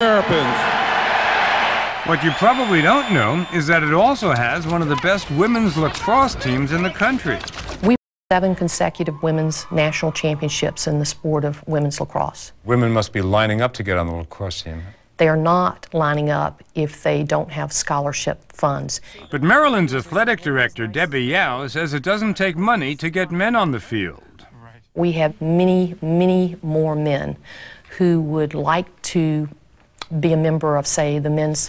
Terrapins. What you probably don't know is that it also has one of the best women's lacrosse teams in the country. We won 7 consecutive women's national championships in the sport of women's lacrosse. Women must be lining up to get on the lacrosse team. They are not lining up if they don't have scholarship funds. But Maryland's athletic director, Debbie Yao, says it doesn't take money to get men on the field. We have many, many more men who would like to be a member of, say, the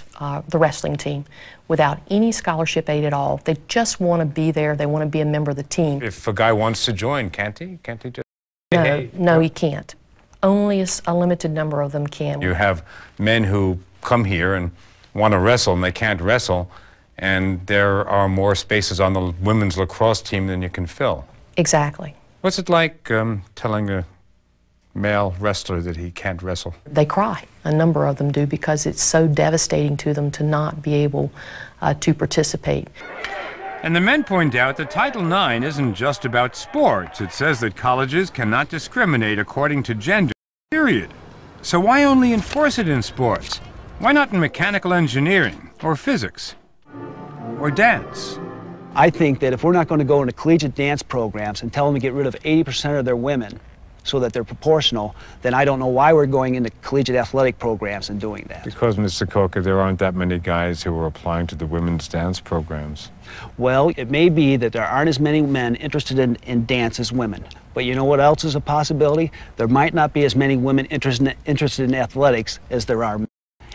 wrestling team without any scholarship aid at all. They just want to be there. They want to be a member of the team. If a guy wants to join, can't he? Can't he just No, hey, no, he can't. Only a limited number of them can. You have men who come here and want to wrestle, and they can't wrestle, and there are more spaces on the women's lacrosse team than you can fill. Exactly. What's it like telling a male wrestler that he can't wrestle? They cry. A number of them do, because it's so devastating to them to not be able to participate. And the men point out that Title IX isn't just about sports. It says that colleges cannot discriminate according to gender, period. So why only enforce it in sports? Why not in mechanical engineering, or physics, or dance? I think that if we're not going to go into collegiate dance programs and tell them to get rid of 80% of their women so that they're proportional, then I don't know why we're going into collegiate athletic programs and doing that. Because, Mr. Coker, there aren't that many guys who are applying to the women's dance programs. Well, it may be that there aren't as many men interested in dance as women. But you know what else is a possibility? There might not be as many women interested in athletics as there are men.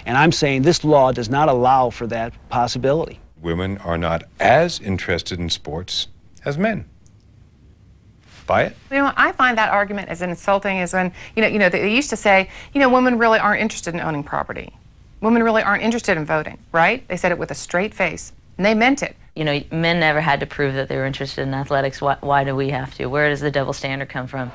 And I'm saying this law does not allow for that possibility. Women are not as interested in sports as men. Buy it? You know, I find that argument as insulting as when, they used to say, women really aren't interested in owning property. Women really aren't interested in voting, right? They said it with a straight face, and they meant it. You know, men never had to prove that they were interested in athletics. Why do we have to? Where does the double standard come from?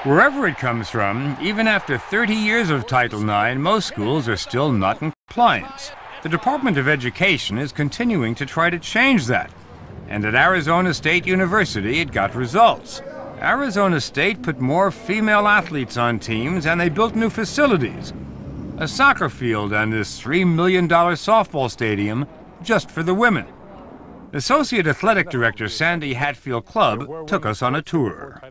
Wherever it comes from, even after 30 years of Title IX, most schools are still not in compliance. The Department of Education is continuing to try to change that. And at Arizona State University, it got results. Arizona State put more female athletes on teams, and they built new facilities. A soccer field and this $3 million softball stadium just for the women. Associate Athletic Director Sandy Hatfield Clubb took us on a tour.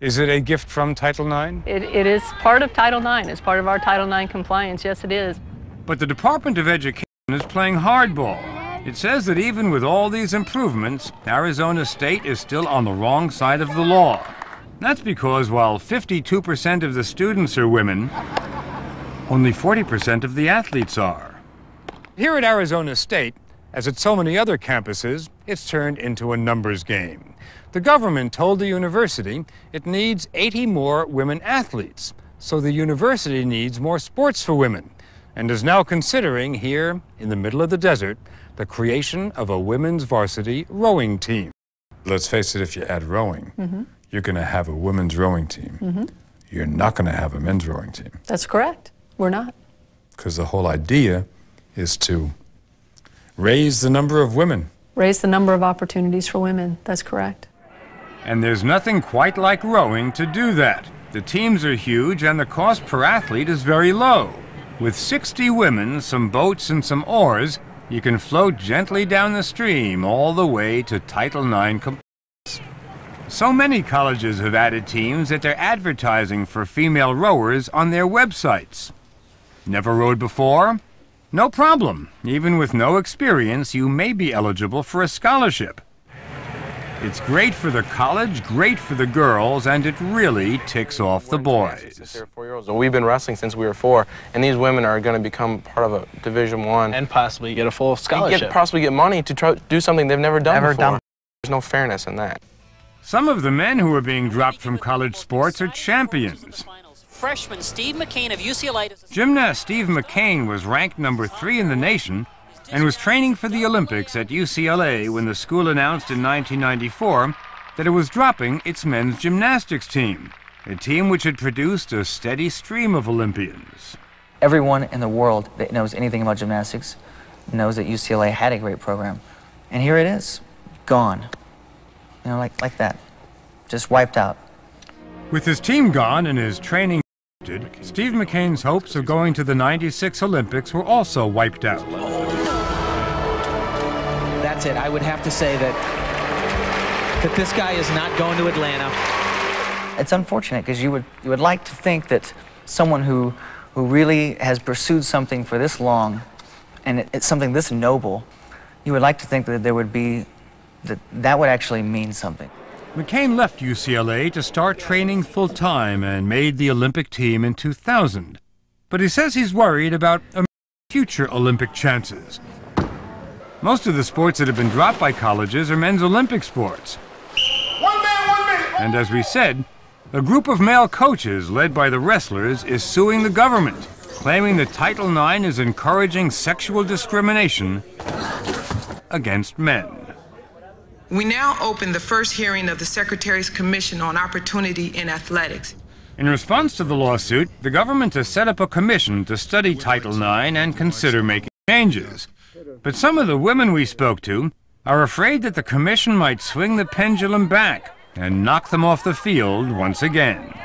Is it a gift from Title IX? It is part of Title IX. It's part of our Title IX compliance. Yes, it is. But the Department of Education is playing hardball. It says that even with all these improvements, Arizona State is still on the wrong side of the law. That's because while 52% of the students are women, only 40% of the athletes are. Here at Arizona State, as at so many other campuses, it's turned into a numbers game. The government told the university it needs 80 more women athletes, so the university needs more sports for women, and is now considering here in the middle of the desert the creation of a women's varsity rowing team. Let's face it, if you add rowing, you're going to have a women's rowing team. You're not going to have a men's rowing team. That's correct. We're not. Because the whole idea is to raise the number of women. Raise the number of opportunities for women. That's correct. And there's nothing quite like rowing to do that. The teams are huge and the cost per athlete is very low. With 60 women, some boats and some oars, you can float gently down the stream all the way to Title IX compliance. So many colleges have added teams that they're advertising for female rowers on their websites. Never rowed before? No problem. Even with no experience, you may be eligible for a scholarship. It's great for the college, great for the girls, and it really ticks off the boys. Since they were 4-year-olds. We've been wrestling since we were 4, and these women are going to become part of a Division I. And possibly get a full scholarship. Possibly get money to try to do something they've never done before. There's no fairness in that. Some of the men who are being dropped from college sports are champions. Freshman Steve McCain of UCLA. Gymnast Steve McCain was ranked number 3 in the nation and was training for the Olympics at UCLA when the school announced in 1994 that it was dropping its men's gymnastics team, a team which had produced a steady stream of Olympians. Everyone in the world that knows anything about gymnastics knows that UCLA had a great program. And here it is, gone. You know, like that, just wiped out. With his team gone and his training Steve McCain's hopes of going to the '96 Olympics were also wiped out. That's it. I would have to say that this guy is not going to Atlanta. It's unfortunate because you would like to think that someone who really has pursued something for this long, and it's something this noble, you would like to think that there would be, that would actually mean something. McCain left UCLA to start training full-time and made the Olympic team in 2000. But he says he's worried about future Olympic chances. Most of the sports that have been dropped by colleges are men's Olympic sports. And as we said, a group of male coaches led by the wrestlers is suing the government, claiming that Title IX is encouraging sexual discrimination against men. We now open the first hearing of the Secretary's Commission on Opportunity in Athletics. In response to the lawsuit, the government has set up a commission to study Title IX and consider making changes. But some of the women we spoke to are afraid that the commission might swing the pendulum back and knock them off the field once again.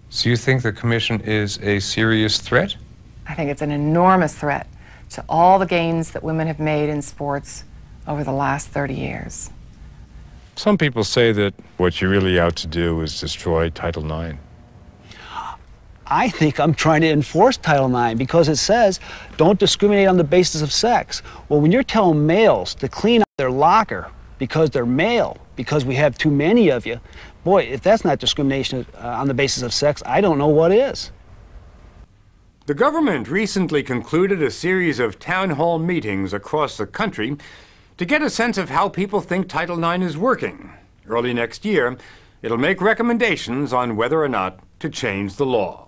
So you think the commission is a serious threat? I think it's an enormous threat to all the gains that women have made in sports over the last 30 years. Some people say that what you're really out to do is destroy Title IX. I think I'm trying to enforce Title IX because it says don't discriminate on the basis of sex. Well, when you're telling males to clean up their locker because they're male, because we have too many of you, boy, if that's not discrimination on the basis of sex, I don't know what is. The government recently concluded a series of town hall meetings across the country to get a sense of how people think Title IX is working. Early next year, it'll make recommendations on whether or not to change the law.